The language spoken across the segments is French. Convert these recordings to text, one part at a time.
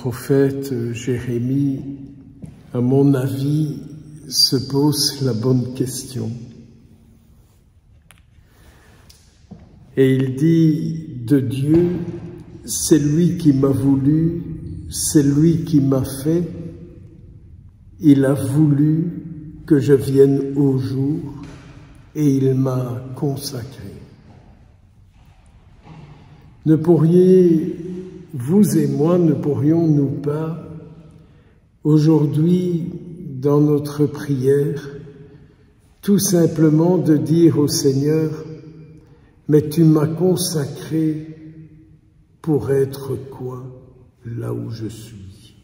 prophète Jérémie, à mon avis, se pose la bonne question. Et il dit de Dieu, c'est lui qui m'a voulu, c'est lui qui m'a fait, il a voulu que je vienne au jour et il m'a consacré. Ne pourriez, vous et moi, ne pourrions-nous pas, aujourd'hui, dans notre prière, tout simplement de dire au Seigneur, mais tu m'as consacré pour être quoi là où je suis.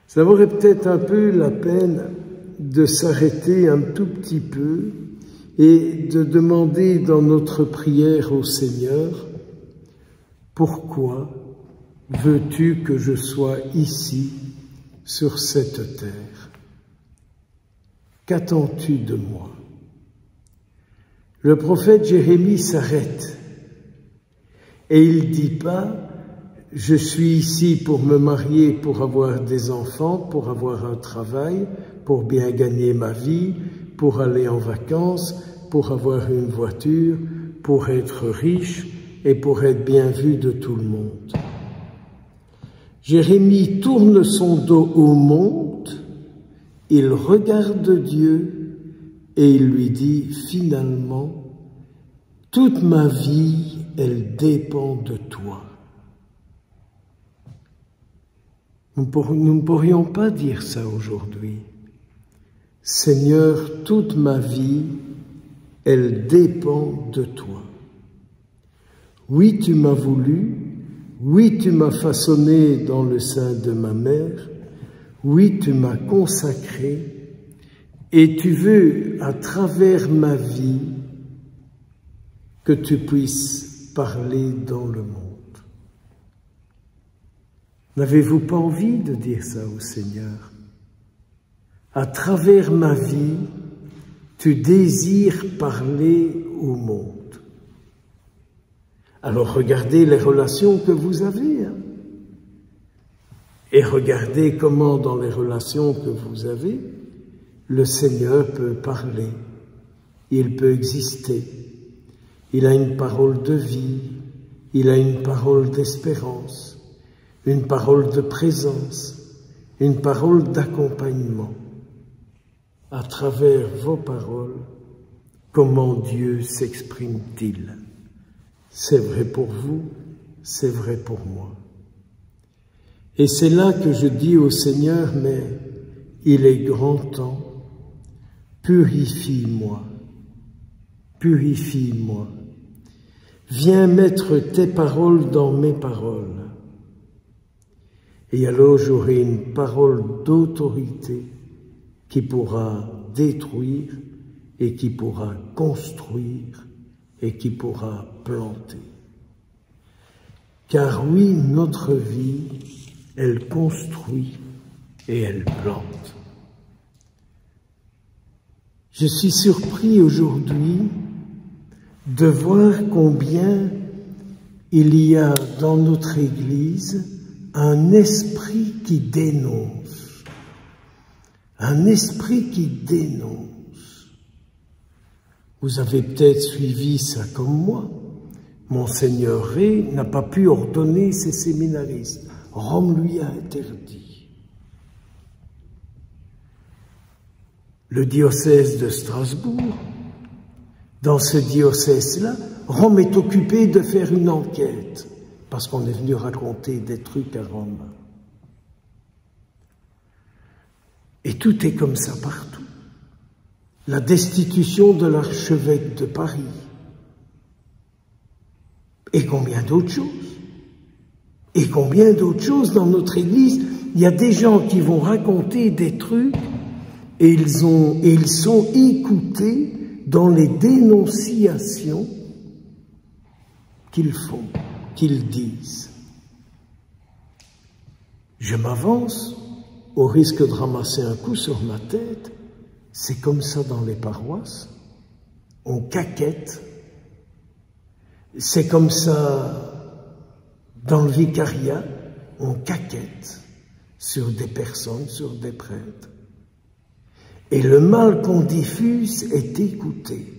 Ça vaudrait peut-être un peu la peine de s'arrêter un tout petit peu et de demander dans notre prière au Seigneur, pourquoi veux-tu que je sois ici, sur cette terre? Qu'attends-tu de moi? Le prophète Jérémie s'arrête et il dit pas « je suis ici pour me marier, pour avoir des enfants, pour avoir un travail, pour bien gagner ma vie, pour aller en vacances, pour avoir une voiture, pour être riche et pour être bien vu de tout le monde ». Jérémie tourne son dos au monde, il regarde Dieu et il lui dit finalement, toute ma vie, elle dépend de toi. Nous ne pourrions pas dire ça aujourd'hui. Seigneur, toute ma vie, elle dépend de toi. Oui, tu m'as voulu, oui, tu m'as façonné dans le sein de ma mère, oui, tu m'as consacré, et tu veux, à travers ma vie, que tu puisses parler dans le monde. N'avez-vous pas envie de dire ça au Seigneur? À travers ma vie, tu désires parler au monde. Alors regardez les relations que vous avez, hein, et regardez comment dans les relations que vous avez, le Seigneur peut parler, il peut exister. Il a une parole de vie, il a une parole d'espérance, une parole de présence, une parole d'accompagnement. À travers vos paroles, comment Dieu s'exprime-t-il? C'est vrai pour vous, c'est vrai pour moi. Et c'est là que je dis au Seigneur, mais il est grand temps, purifie-moi, purifie-moi. Viens mettre tes paroles dans mes paroles. Et alors j'aurai une parole d'autorité qui pourra détruire et qui pourra construire et qui pourra planter. Car oui, notre vie, elle construit et elle plante. Je suis surpris aujourd'hui de voir combien il y a dans notre Église un esprit qui dénonce. Un esprit qui dénonce. Vous avez peut-être suivi ça comme moi. Monseigneur Ré n'a pas pu ordonner ses séminaristes. Rome lui a interdit. Le diocèse de Strasbourg, dans ce diocèse-là, Rome est occupé de faire une enquête, parce qu'on est venu raconter des trucs à Rome. Et tout est comme ça partout. La destitution de l'archevêque de Paris. Et combien d'autres choses? Et combien d'autres choses dans notre Église? Il y a des gens qui vont raconter des trucs et ils sont écoutés dans les dénonciations qu'ils font, qu'ils disent. Je m'avance au risque de ramasser un coup sur ma tête. C'est comme ça dans les paroisses. On caquette. C'est comme ça dans le vicariat. on caquette sur des personnes, sur des prêtres. Et le mal qu'on diffuse est écouté.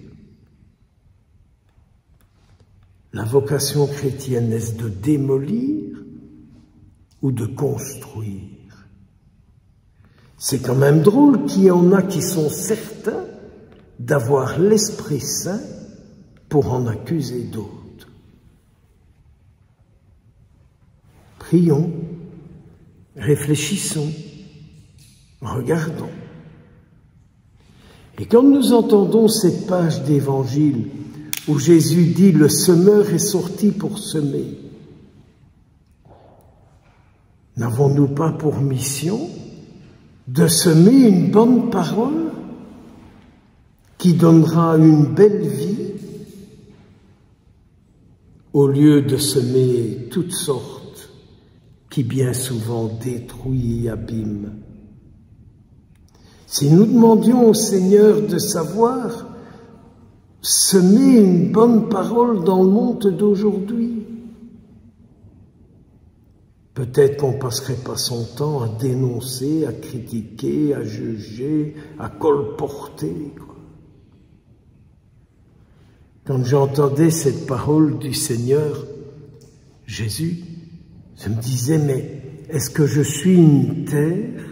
La vocation chrétienne, est-ce de démolir ou de construire? C'est quand même drôle qu'il y en a qui sont certains d'avoir l'Esprit Saint pour en accuser d'autres. Prions, réfléchissons, regardons. Et quand nous entendons cette page d'Évangile où Jésus dit « Le semeur est sorti pour semer », n'avons-nous pas pour mission de semer une bonne parole qui donnera une belle vie au lieu de semer toutes sortes qui bien souvent détruisent et abîment? Si nous demandions au Seigneur de savoir semer une bonne parole dans le monde d'aujourd'hui, peut-être qu'on ne passerait pas son temps à dénoncer, à critiquer, à juger, à colporter. Quand j'entendais cette parole du Seigneur, Jésus, je me disais, mais est-ce que je suis une terre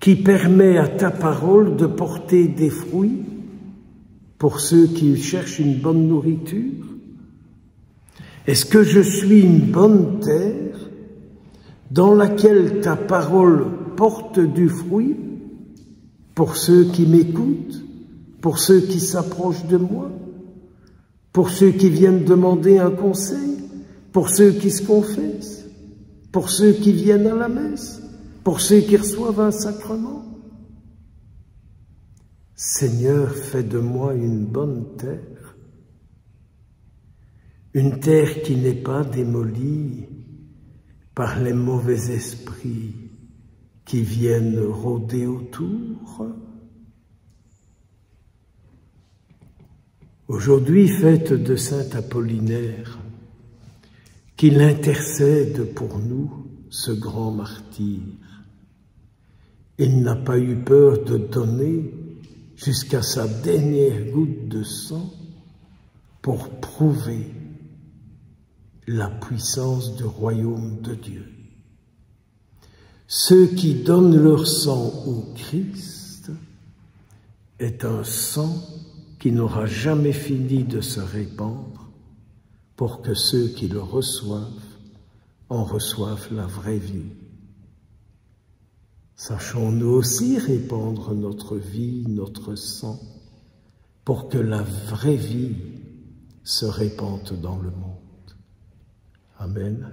qui permet à ta parole de porter des fruits pour ceux qui cherchent une bonne nourriture? Est-ce que je suis une bonne terre dans laquelle ta parole porte du fruit pour ceux qui m'écoutent, pour ceux qui s'approchent de moi, pour ceux qui viennent demander un conseil, pour ceux qui se confessent, pour ceux qui viennent à la messe, pour ceux qui reçoivent un sacrement? Seigneur, fais de moi une bonne terre, une terre qui n'est pas démolie par les mauvais esprits qui viennent rôder autour. Aujourd'hui, fête de Saint Apollinaire, qu'il intercède pour nous, ce grand martyr. Il n'a pas eu peur de donner jusqu'à sa dernière goutte de sang pour prouver la puissance du royaume de Dieu. Ceux qui donnent leur sang au Christ est un sang qui n'aura jamais fini de se répandre pour que ceux qui le reçoivent en reçoivent la vraie vie. Sachons-nous aussi répandre notre vie, notre sang, pour que la vraie vie se répande dans le monde. Amen.